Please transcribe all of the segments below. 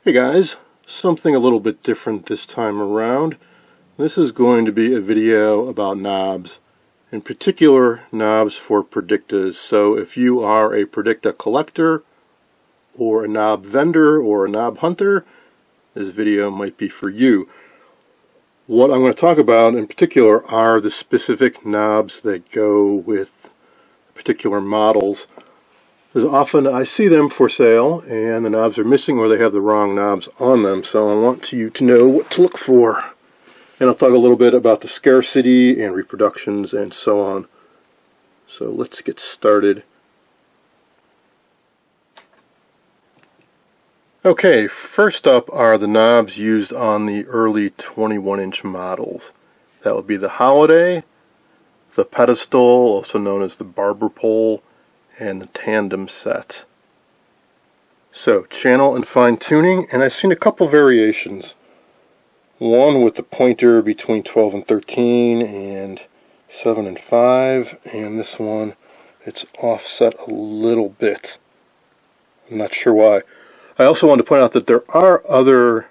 Hey guys, something a little bit different this time around. This is going to be a video about knobs, in particular knobs for Predictas. So if you are a Predicta collector or a knob vendor or a knob hunter, this video might be for you. What I'm going to talk about in particular are the specific knobs that go with particular models. Because often I see them for sale and the knobs are missing or they have the wrong knobs on them, so I want you to know what to look for. And I'll talk a little bit about the scarcity and reproductions and so on. So let's get started. Okay, first up are the knobs used on the early 21-inch models. That would be the Holiday, the Pedestal, also known as the Barber Pole, and the Tandem set. So, channel and fine tuning, and I've seen a couple variations. One with the pointer between 12 and 13 and 7 and 5, and this one, it's offset a little bit. I'm not sure why. I also want to point out that there are other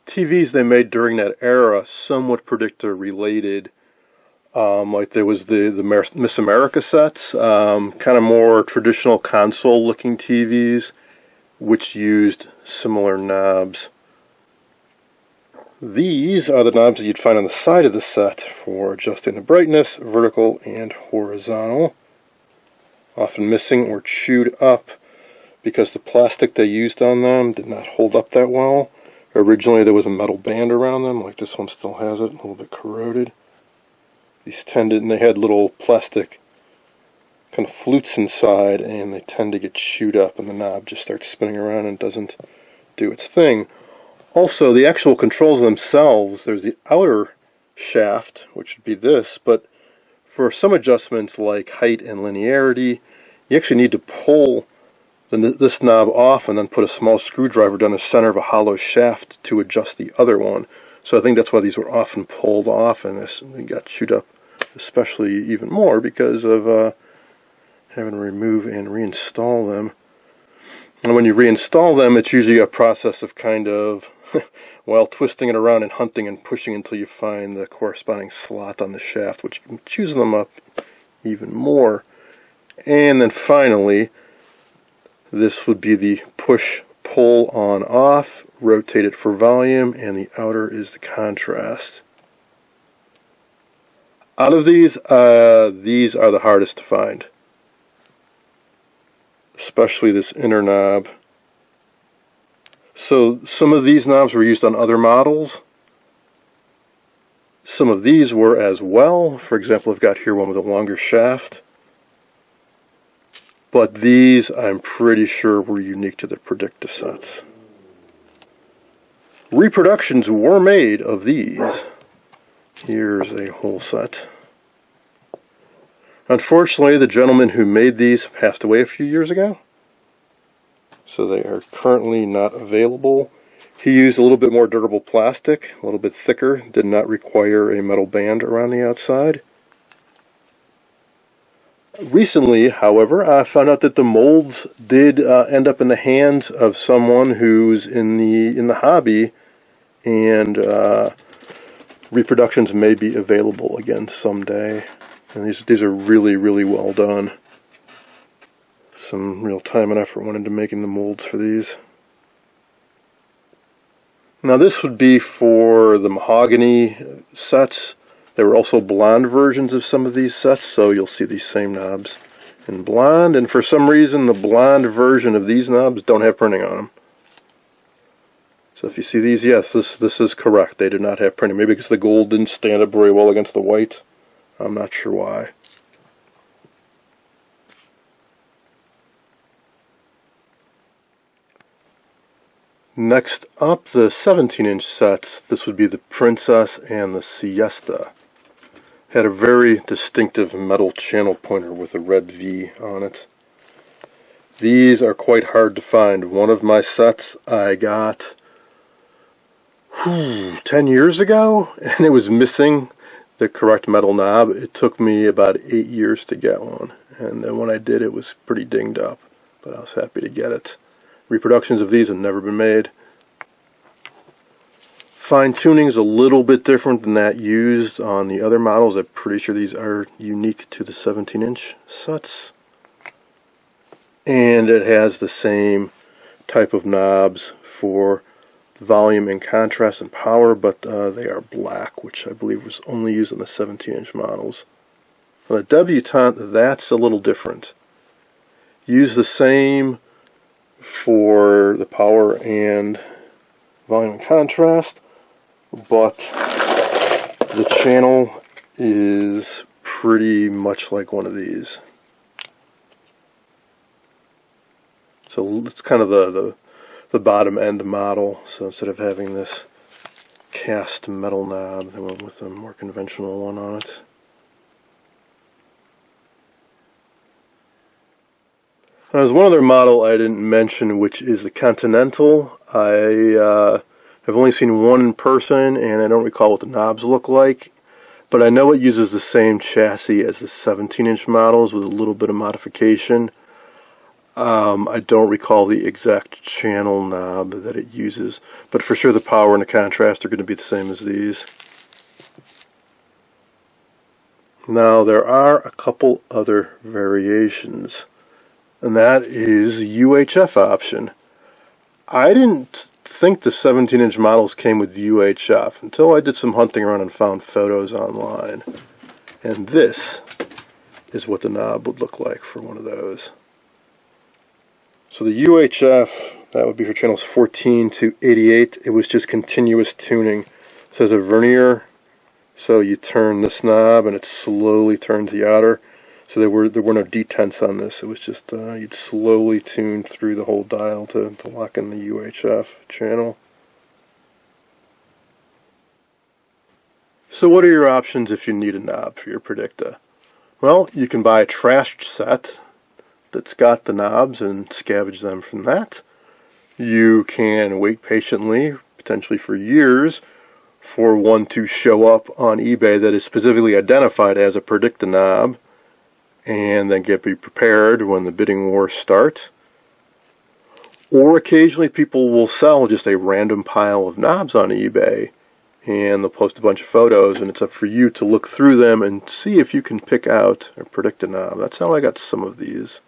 TVs they made during that era, somewhat Predicta related. Like there was the Miss America sets, kind of more traditional console looking TVs, which used similar knobs. These are the knobs that you'd find on the side of the set for adjusting the brightness, vertical and horizontal. Often missing or chewed up because the plastic they used on them did not hold up that well. Originally there was a metal band around them, like this one still has it, a little bit corroded. These tended, and they had little plastic kind of flutes inside, and they tend to get chewed up, and the knob just starts spinning around and doesn't do its thing. Also, the actual controls themselves, there's the outer shaft, which would be this, but for some adjustments like height and linearity, you actually need to pull this knob off and then put a small screwdriver down the center of a hollow shaft to adjust the other one. So I think that's why these were often pulled off and they got chewed up, especially even more because of having to remove and reinstall them. And when you reinstall them, it's usually a process of kind of, well, twisting it around and hunting and pushing until you find the corresponding slot on the shaft, which chews them up even more. And then finally, this would be the push-pull on-off. Rotate it for volume, and the outer is the contrast. Out of these are the hardest to find, especially this inner knob. So some of these knobs were used on other models. Some of these were as well. For example, I've got here one with a longer shaft. But these, I'm pretty sure, were unique to the Predicta sets. Reproductions were made of these. Here's a whole set. Unfortunately, the gentleman who made these passed away a few years ago, so they are currently not available. He used a little bit more durable plastic, a little bit thicker, did not require a metal band around the outside. Recently, however, I found out that the molds did end up in the hands of someone who's in the hobby, and reproductions may be available again someday. And these are really, really well done. Some real time and effort went into making the molds for these. Now this would be for the mahogany sets. There were also blonde versions of some of these sets, so you'll see these same knobs in blonde, and for some reason the blonde version of these knobs don't have printing on them. So if you see these, yes, this is correct. They did not have printing. Maybe because the gold didn't stand up very well against the white. I'm not sure why. Next up, the 17-inch sets. This would be the Princess and the Siesta. Had a very distinctive metal channel pointer with a red V on it. These are quite hard to find. One of my sets I got 10 years ago, and it was missing the correct metal knob. It took me about 8 years to get one, and then when I did, it was pretty dinged up, but I was happy to get it. Reproductions of these have never been made. Fine tuning is a little bit different than that used on the other models. I'm pretty sure these are unique to the 17-inch sets. And it has the same type of knobs for volume and contrast and power, but they are black, which I believe was only used on the 17-inch models. On the Debutante, that's a little different. Use the same for the power and volume and contrast, but the channel is pretty much like one of these. So it's kind of the bottom end model. So instead of having this cast metal knob, they went with a more conventional one on it. Now, there's one other model I didn't mention, which is the Continental. I have only seen one in person, and I don't recall what the knobs look like. But I know it uses the same chassis as the 17-inch models with a little bit of modification. I don't recall the exact channel knob that it uses, but for sure the power and the contrast are going to be the same as these. Now, there are a couple other variations, and that is the UHF option. I didn't think the 17-inch models came with UHF until I did some hunting around and found photos online. And this is what the knob would look like for one of those. So the UHF, that would be for channels 14 to 88. It was just continuous tuning. It says a vernier, so you turn this knob and it slowly turns the outer. So there were no detents on this. It was just you'd slowly tune through the whole dial to lock in the UHF channel. So what are your options if you need a knob for your Predicta? Well, you can buy a trashed set that's got the knobs and scavenge them from that. You can wait patiently, potentially for years, for one to show up on eBay that is specifically identified as a Predicta knob, and then be prepared when the bidding war starts. Or occasionally people will sell just a random pile of knobs on eBay, and they'll post a bunch of photos, and it's up for you to look through them and see if you can pick out a Predicta knob. That's how I got some of these.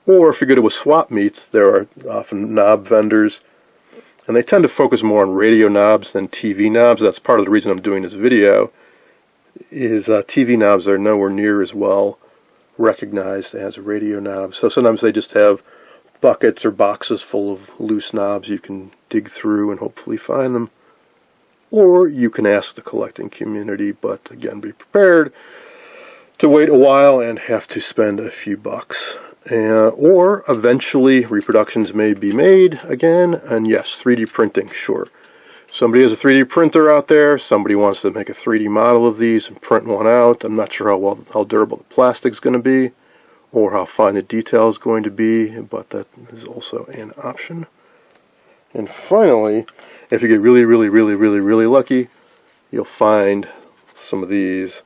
Or if you go to a swap meet, there are often knob vendors, and they tend to focus more on radio knobs than TV knobs. That's part of the reason I'm doing this video, is TV knobs are nowhere near as well recognized as radio knobs. So sometimes they just have buckets or boxes full of loose knobs you can dig through and hopefully find them. Or you can ask the collecting community, but again, be prepared to wait a while and have to spend a few bucks. Or eventually reproductions may be made again, and yes, 3D printing, sure. Somebody has a 3D printer out there, somebody wants to make a 3D model of these and print one out. I'm not sure how durable the plastic's going to be or how fine the detail is going to be, but that is also an option. And finally, if you get really lucky, you'll find some of these.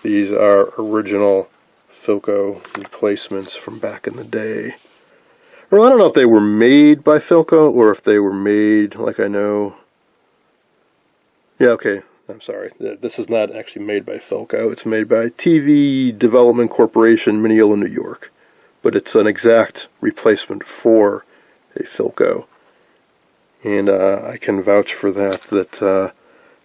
These are original Philco replacements from back in the day. Well, I don't know if they were made by Philco or if they were made, like I know... Yeah, okay, I'm sorry. This is not actually made by Philco. It's made by TV Development Corporation, Mineola, New York. But it's an exact replacement for a Philco. And I can vouch for that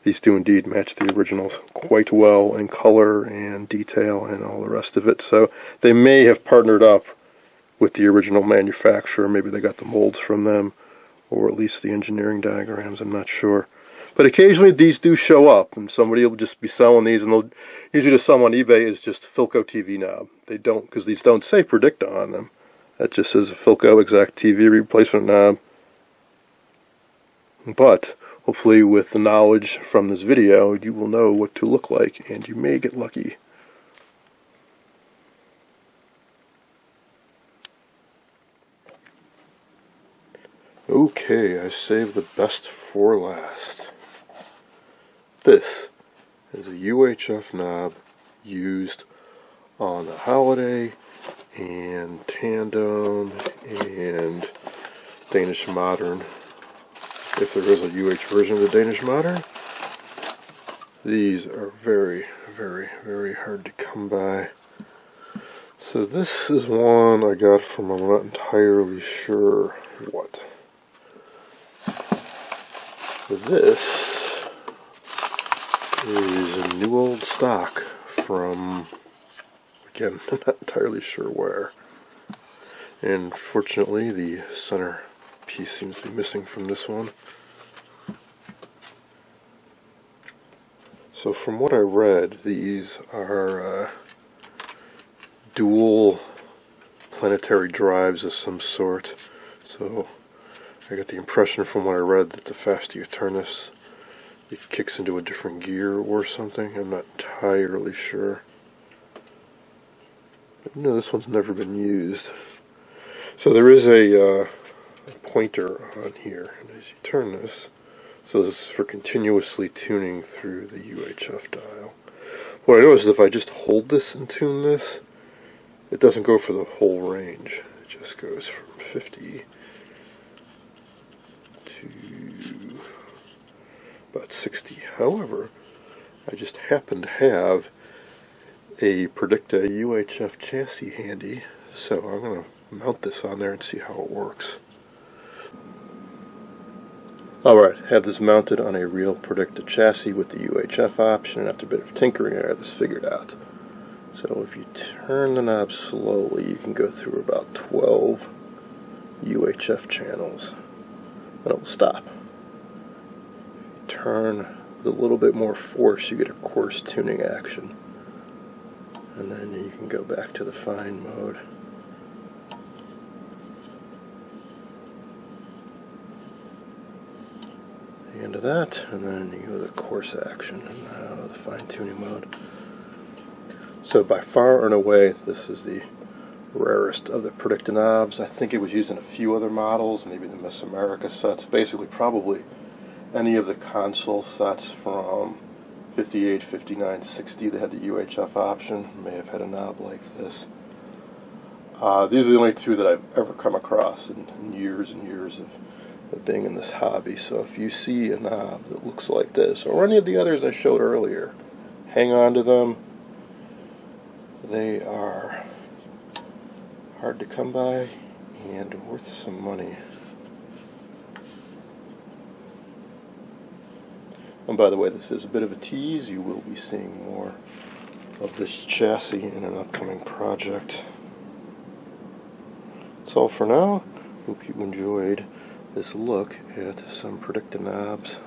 these do indeed match the originals quite well in color and detail and all the rest of it. So they may have partnered up with the original manufacturer. Maybe they got the molds from them, or at least the engineering diagrams, I'm not sure. But occasionally these do show up, and somebody will just be selling these, and they'll usually just sell them on eBay as just Philco TV knob. They don't, because these don't say Predicta on them. That just says a Philco exact TV replacement knob. But hopefully with the knowledge from this video, you will know what to look like, and you may get lucky. Okay, I saved the best for last. This is a UHF knob used on the Holiday and Tandem and Danish Modern if there is a UH version of the Danish Modern. These are very, very, very hard to come by. So this is one I got from, I'm not entirely sure what. So this is a new old stock from, again, not entirely sure where. And fortunately the center piece seems to be missing from this one. So from what I read, these are dual planetary drives of some sort. So I got the impression from what I read that the faster you turn this, it kicks into a different gear or something. I'm not entirely sure. But no, this one's never been used. So there is a pointer on here, and as you turn this, so this is for continuously tuning through the UHF dial. What I noticed is if I just hold this and tune this, it doesn't go for the whole range. It just goes from 50 to about 60. However, I just happen to have a Predicta UHF chassis handy, so I'm going to mount this on there and see how it works. Alright, have this mounted on a real Predicta chassis with the UHF option, and after a bit of tinkering I have this figured out. So if you turn the knob slowly, you can go through about 12 UHF channels, and it will stop. If you turn with a little bit more force, you get a coarse tuning action, and then you can go back to the fine mode. Into that, and then you go to the coarse action and the fine tuning mode. So by far and away, this is the rarest of the Predicta knobs. I think it was used in a few other models, maybe the Miss America sets, basically probably any of the console sets from 58, 59, 60 that had the UHF option may have had a knob like this. These are the only two that I've ever come across in years and years of being in this hobby. So if you see a knob that looks like this, or any of the others I showed earlier, hang on to them. They are hard to come by and worth some money. And by the way, this is a bit of a tease. You will be seeing more of this chassis in an upcoming project. That's all for now. Hope you enjoyed this look at some Predicta knobs.